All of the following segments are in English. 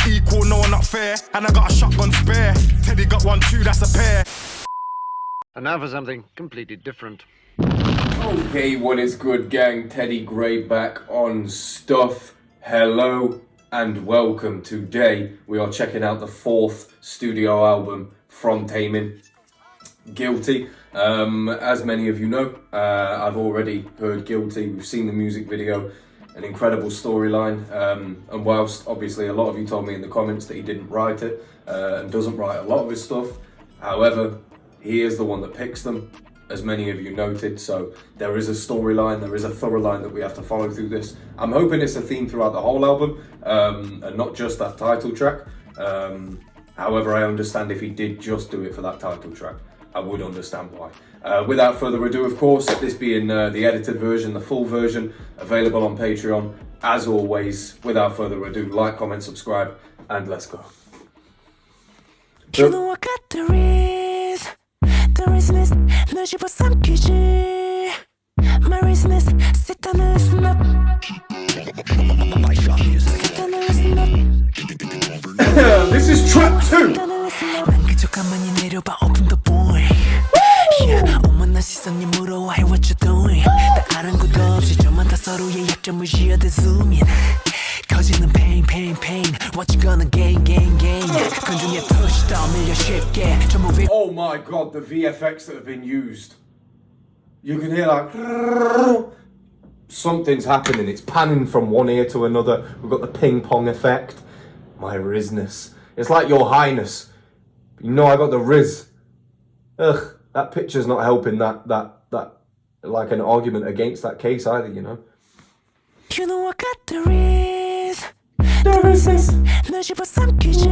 not equal, no, not fair. And I got a shotgun spare. Teddy got one too, that's a pair. And now for something completely different. Okay, what is good, gang? Teddy Gray back on Stuff. Hello and welcome. Today we are checking out the 4th studio album from TAEMIN, Guilty. As many of you know, I've already heard Guilty. We've seen the music video, an incredible storyline. And whilst obviously a lot of you told me in the comments that he didn't write it and doesn't write a lot of his stuff, however, he is the one that picks them, as many of you noted. So there is a storyline, there is a thorough line that we have to follow through this. I'm hoping it's a theme throughout the whole album, and not just that title track. However, I understand if he did just do it for that title track, I would understand why. Without further ado, of course, this being the edited version, the full version, available on Patreon. As always, without further ado, like, comment, subscribe, and let's go. You know I got the Rizzness, 널 집어삼키지. My Rizzness, sit down and listen up. Sit down and listen up. This is track 2. 난 그저 가만히 내려봐, open the boy. Yeah, 오만한 시선이 물어와, what you doing? 나 아랑곳 없이 저만 다 서로의 약점을 쥐어대 zoom in. 커지는 pain, pain, pain. What you gonna gain, gain, gain? 근중에 touchdown 밀려 쉽게. Oh my god, the VFX that have been used. You can hear like something's happening. It's panning from one ear to another. We've got the ping pong effect. My Rizzness. It's like Your Highness. You know I got the Riz. Ugh, that picture's not helping that like an argument against that case either, you know. You know I got the Rizzness. 널 집어삼키지.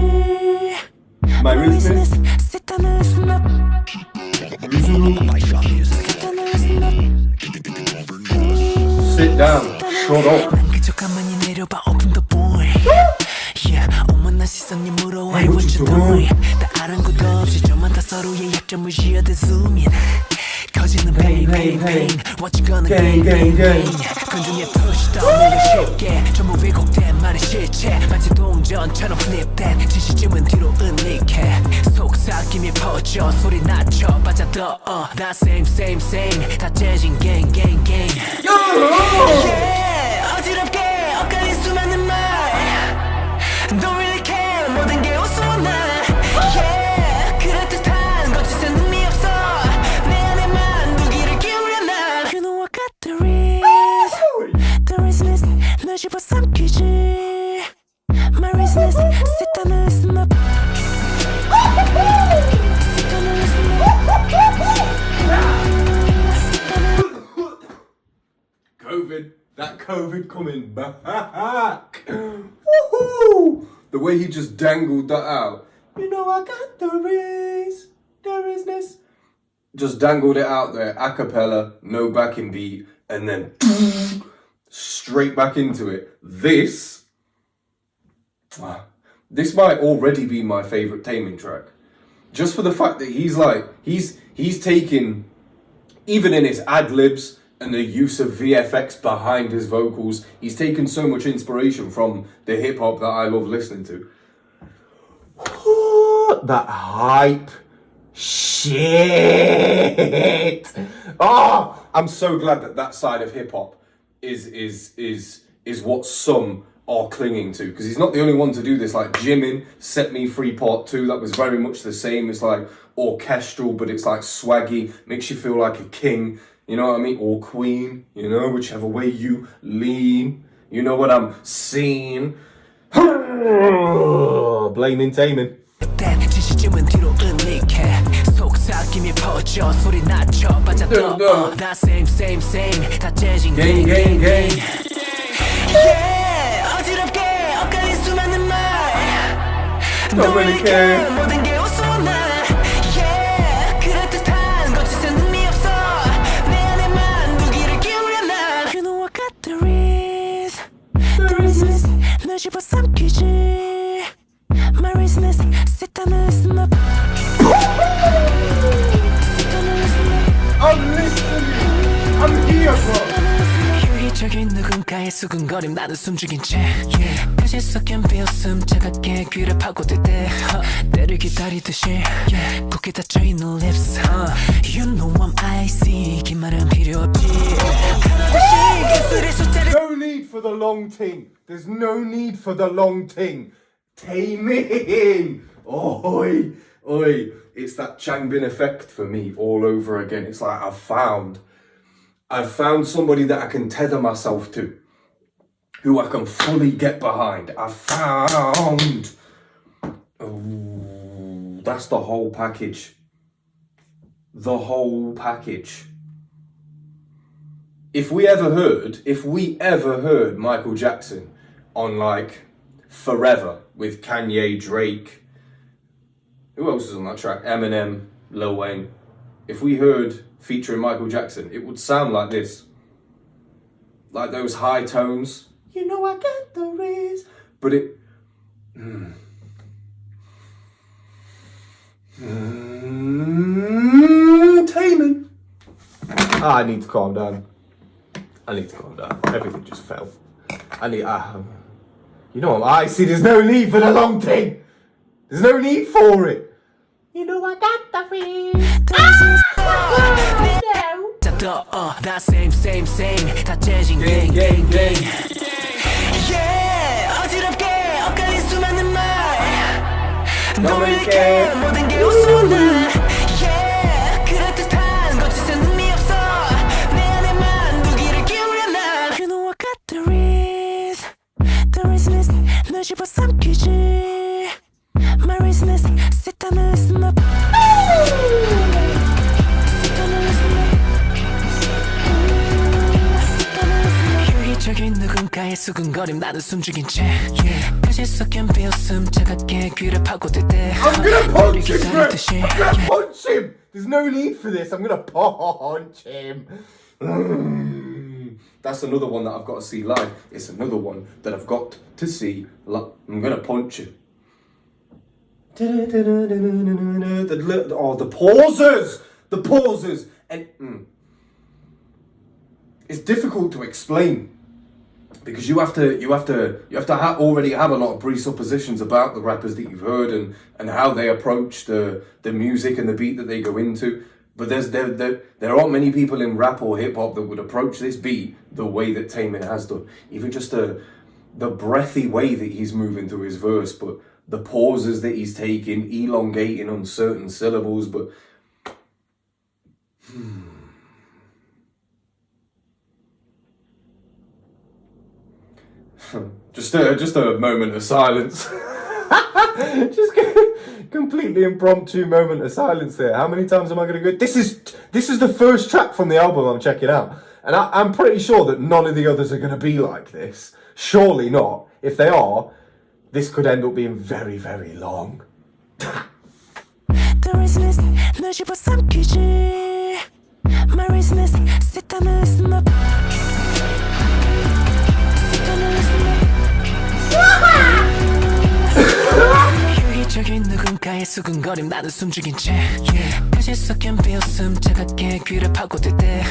My Rizzness. Sit down and listen up. Sit down. Shut up. 난 그저 가만히 내려봐, open the boy. Yeah, 오만한 시선이 물어와, what you doing? 나 아랑곳 없이 저만 다 서로의 약점을 쥐어대 zoom in. 커지는 pain, pain, pain. What you gonna gain, gain, gain? 근중에 touchdown 밀려 쉽게. 전부 왜곡된 말의 실체. 마치 동전처럼 flip that. 진실쯤은 뒤로 은닉해. 속삭임이 퍼져 소리 낮춰 빠져들어. 다 same, same, same. 다 재진 gang, gang, gang. Yeah, 어지럽게 엇갈린 수많은 말. Don't really care, 모든 게 우스워 나. Yeah, 그럴듯한 거짓은 의미 없어. 내 안에만 무기를 기울여 나. You know I got the Rizzness, 널 집어삼키지. My Rizzness, sit down and listen up. Sit down and listen up. COVID. That COVID coming back. Woohoo! The way he just dangled that out. You know I got the Rizzness. Just dangled it out there, a cappella, no backing beat, and then straight back into it. This might already be my favourite TAEMIN track. Just for the fact that he's taken, even in his ad-libs and the use of VFX behind his vocals, he's taken so much inspiration from the hip-hop that I love listening to. That hype shit. Oh, I'm so glad that side of hip-hop is what some are clinging to, because he's not the only one to do this. Like Jimin, Set Me Free Part 2, that was very much the same. It's like orchestral, but it's like swaggy, makes you feel like a king, you know what I mean? Or queen, you know, whichever way you lean. You know what I'm saying? Blaming TAEMIN. 진실쯤은 뒤로 은닉해. 속삭임이 퍼져 소리 낮춰 빠져들어. 다 same, same, same. 다 재진 gang, gang, gang. Yeah, 어지럽게 엇갈린 수많은 말. Don't really care, 모든 게 우스워 나. Yeah, 그럴듯한 거짓은 의미 없어. 내 안에만 무기를 기울여 나. You know I got the Rizzness, 널 집어삼키지. My Rizzness, sit down and listen up. Sit down and listen up. I'm listening. I'm here, bro. You're here 저기 누군가의 수근거림 나는 숨죽인 채 가시 섞인 비웃음 차갑게 귀를 파고들 때 때를 기다리듯이 굳게 닫혀있는 lips You know I'm icy 긴 말은 필요 없지 하나둘씩 입술의 숫자를 No need for the long ting. There's no need for the long ting. TAEMIN. Oi, oi. It's that Changbin effect for me all over again. It's like I've found somebody that I can tether myself to, who I can fully get behind. I found. Ooh, that's the whole package. The whole package. If we ever heard Michael Jackson on like Forever with Kanye, Drake, who else is on that track? Eminem, Lil Wayne. If we heard featuring Michael Jackson, it would sound like this. Like those high tones. You know I got the riz. But it... TAEMIN. I need to calm down. Everything just fell. You know what? I see. There's no need for the long thing. There's no need for it. You know I got the free. That same 다 재진 gang Yeah 어지럽게 엇갈린 수많은 말 너에게 모든 게 웃어나 Yeah 그럴듯한 거짓은 의미 없어 내 안에만 무기를 기울여 난 You know I got the Rizzness 널 집어삼키지 My Rizzness sit down and listen up 저기 누군가의 수근거림 나는 숨죽인 채 가시 섞인 비웃음 차갑게 귀를 파고들 때 I'm gonna punch him, bro. I'm gonna punch him. There's no need for this. I'm gonna punch him. That's another one that I've got to see live. It's another one that I've got to see live. I'm gonna punch him. The pauses, and it's difficult to explain. Because you have to already have a lot of presuppositions about the rappers that you've heard and how they approach the music and the beat that they go into. But there aren't many people in rap or hip hop that would approach this beat the way that TAEMIN has done. Even just the breathy way that he's moving through his verse, but the pauses that he's taking, elongating on certain syllables, but. Just a moment of silence. Just completely impromptu moment of silence there. How many times am I going to go? This is the first track from the album I'm checking out, and I'm pretty sure that none of the others are going to be like this. Surely not. If they are, this could end up being very, very long. The Rizzness 널 집어삼키지 My Rizzness sit down and listen up 저기 누군가의 수근거림 나는 숨죽인 채 가시 섞인 비웃음 차갑게 귀를 파고들 때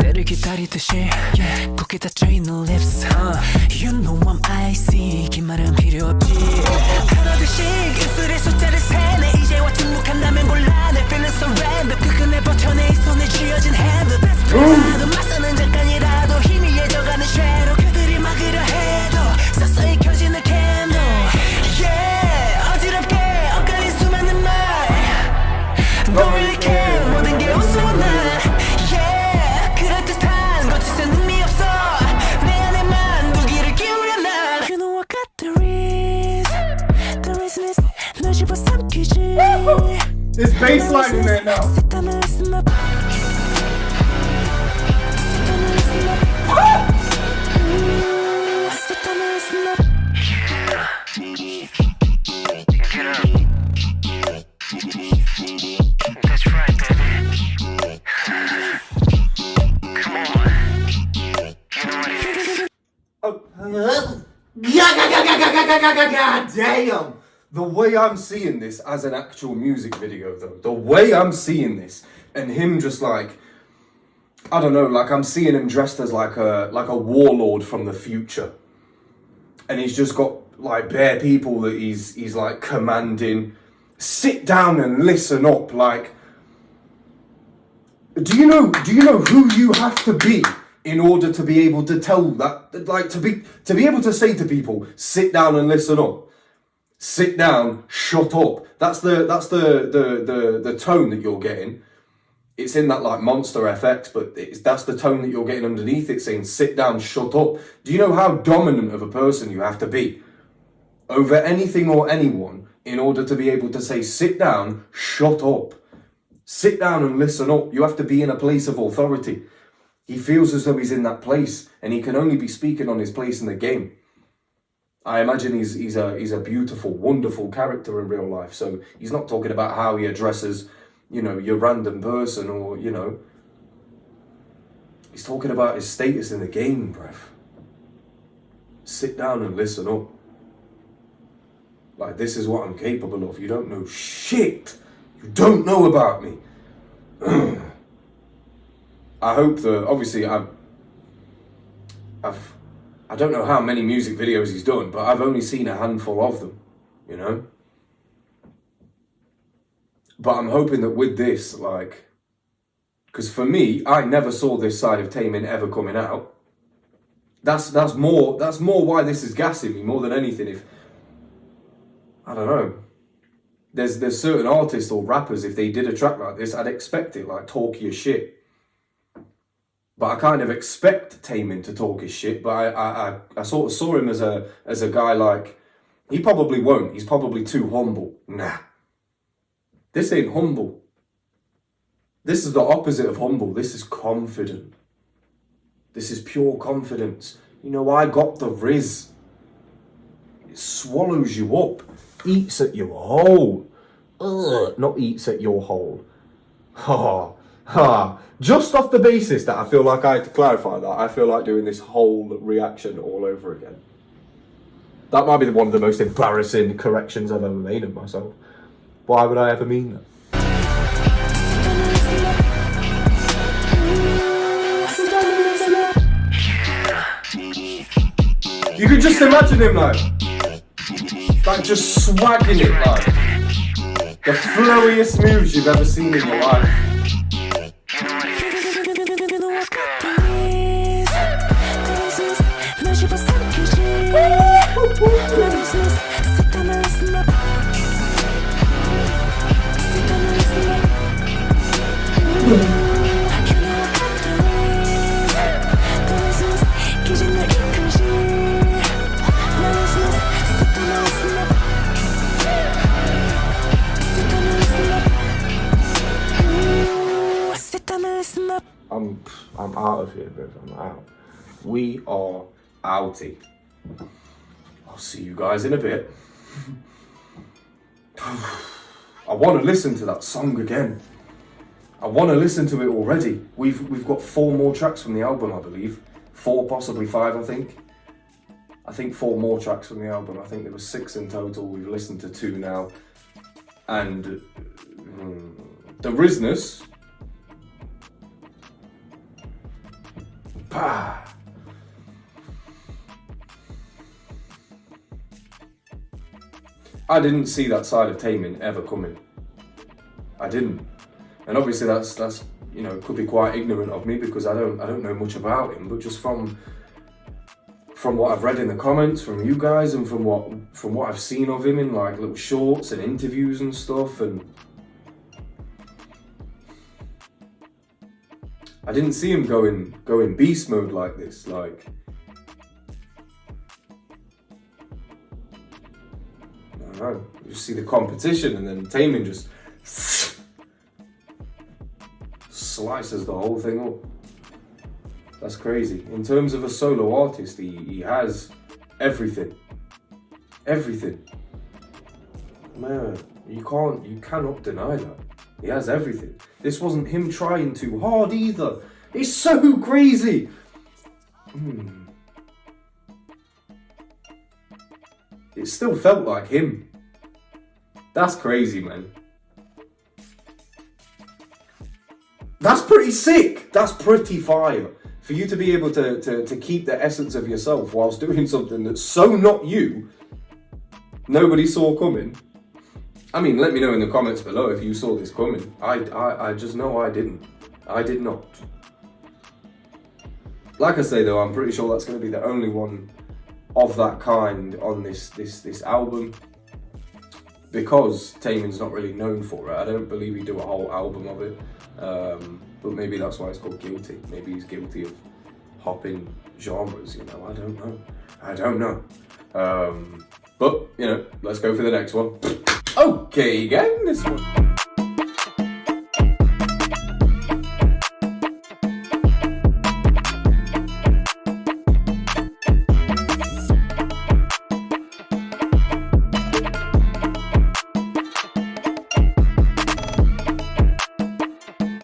때를 기다리듯이 굳게 닫혀있는 lips You know I'm icy 긴 말은 필요 없지 하나둘씩 입술의 숫자를 세네 이제와 침묵한다면 골라 내 feeling surrender 끝끝내 버텨내 이 손에 쥐어진 hand Desperate 맞서는 잠깐이라도 힘이 예져가는 쇠로 그들이 막으려 해도 서서히 켜지는 candle 너에게 모든 게 웃어나 Yeah 그럴듯한 거짓은 의미 없어 내 안에만 무기를 기울여 난 You know I got the Rizzness 널 집어삼키지 There's bassline in there now. Sit down and listen up Sit down and listen up Get up That's right, baby. Come on. You know what it is. God damn! The way I'm seeing this as an actual music video, though, the way I'm seeing this, and him just like I don't know, like I'm seeing him dressed as like a warlord from the future. And he's just got like bare people that he's like commanding. Sit down and listen up. Like, do you know who you have to be in order to be able to tell that, like to be able to say to people, sit down and listen up. Sit down, shut up. That's the tone that you're getting. It's in that like Monster FX, but that's the tone that you're getting underneath it, saying sit down, shut up. Do you know how dominant of a person you have to be over anything or anyone in order to be able to say sit down, shut up, sit down and listen up? You have to be in a place of authority. He feels as though he's in that place, and he can only be speaking on his place in the game. I imagine he's a beautiful, wonderful character in real life. So he's not talking about how he addresses, you know, your random person, or, you know, he's talking about his status in the game, bruv. Sit down and listen up. Like, this is what I'm capable of. You don't know shit. You don't know about me. I hope that, obviously, I don't know how many music videos he's done, but I've only seen a handful of them, you know? But I'm hoping that with this, like, because for me, I never saw this side of TAEMIN ever coming out. That's more why this is gassing me more than anything. If, I don't know, there's certain artists or rappers, if they did a track like this, I'd expect it, like, talk your shit. But I kind of expect TAEMIN to talk his shit, but I sort of saw him as a guy like, he probably won't, he's probably too humble. Nah. This ain't humble. This is the opposite of humble. This is confident. This is pure confidence. You know, I got the Riz. It swallows you up. Eats at your hole. Ugh, not eats at your hole. Ha. Ha. Just off the basis that I feel like I had to clarify that, I feel like doing this whole reaction all over again. That might be one of the most embarrassing corrections I've ever made of myself. Why would I ever mean that? You can just imagine him like just swagging it, like the flowiest moves you've ever seen in your life. I'm out of here, bro. I'm out. We are outie. I'll see you guys in a bit. I want to listen to that song again. I want to listen to it already. We've got 4 more tracks from the album, I believe. 4, possibly 5, I think. I think 4 more tracks from the album. I think there were 6 in total. We've listened to 2 now. And the Rizzness. Pah. I didn't see that side of TAEMIN ever coming. I didn't. And obviously that's you know, could be quite ignorant of me because I don't know much about him, but just from what I've read in the comments from you guys and from what I've seen of him in like little shorts and interviews and stuff, and I didn't see him going beast mode like this, like I don't know, you just see the competition and then TAEMIN just slices the whole thing up. That's crazy. In terms of a solo artist, he has everything. Everything. Man, you cannot deny that. He has everything. This wasn't him trying too hard either. It's so crazy. It still felt like him. That's crazy, man. That's pretty sick. That's pretty fire. For you to be able to keep the essence of yourself whilst doing something that's so not you, nobody saw coming. I mean, let me know in the comments below if you saw this coming. I just know I didn't. I did not. Like I say though, I'm pretty sure that's going to be the only one of that kind on this album, because TAEMIN's not really known for it. I don't believe he do a whole album of it, but maybe that's why it's called Guilty. Maybe he's guilty of hopping genres, you know, I don't know. But, you know, let's go for the next one. Okay, gang, this one.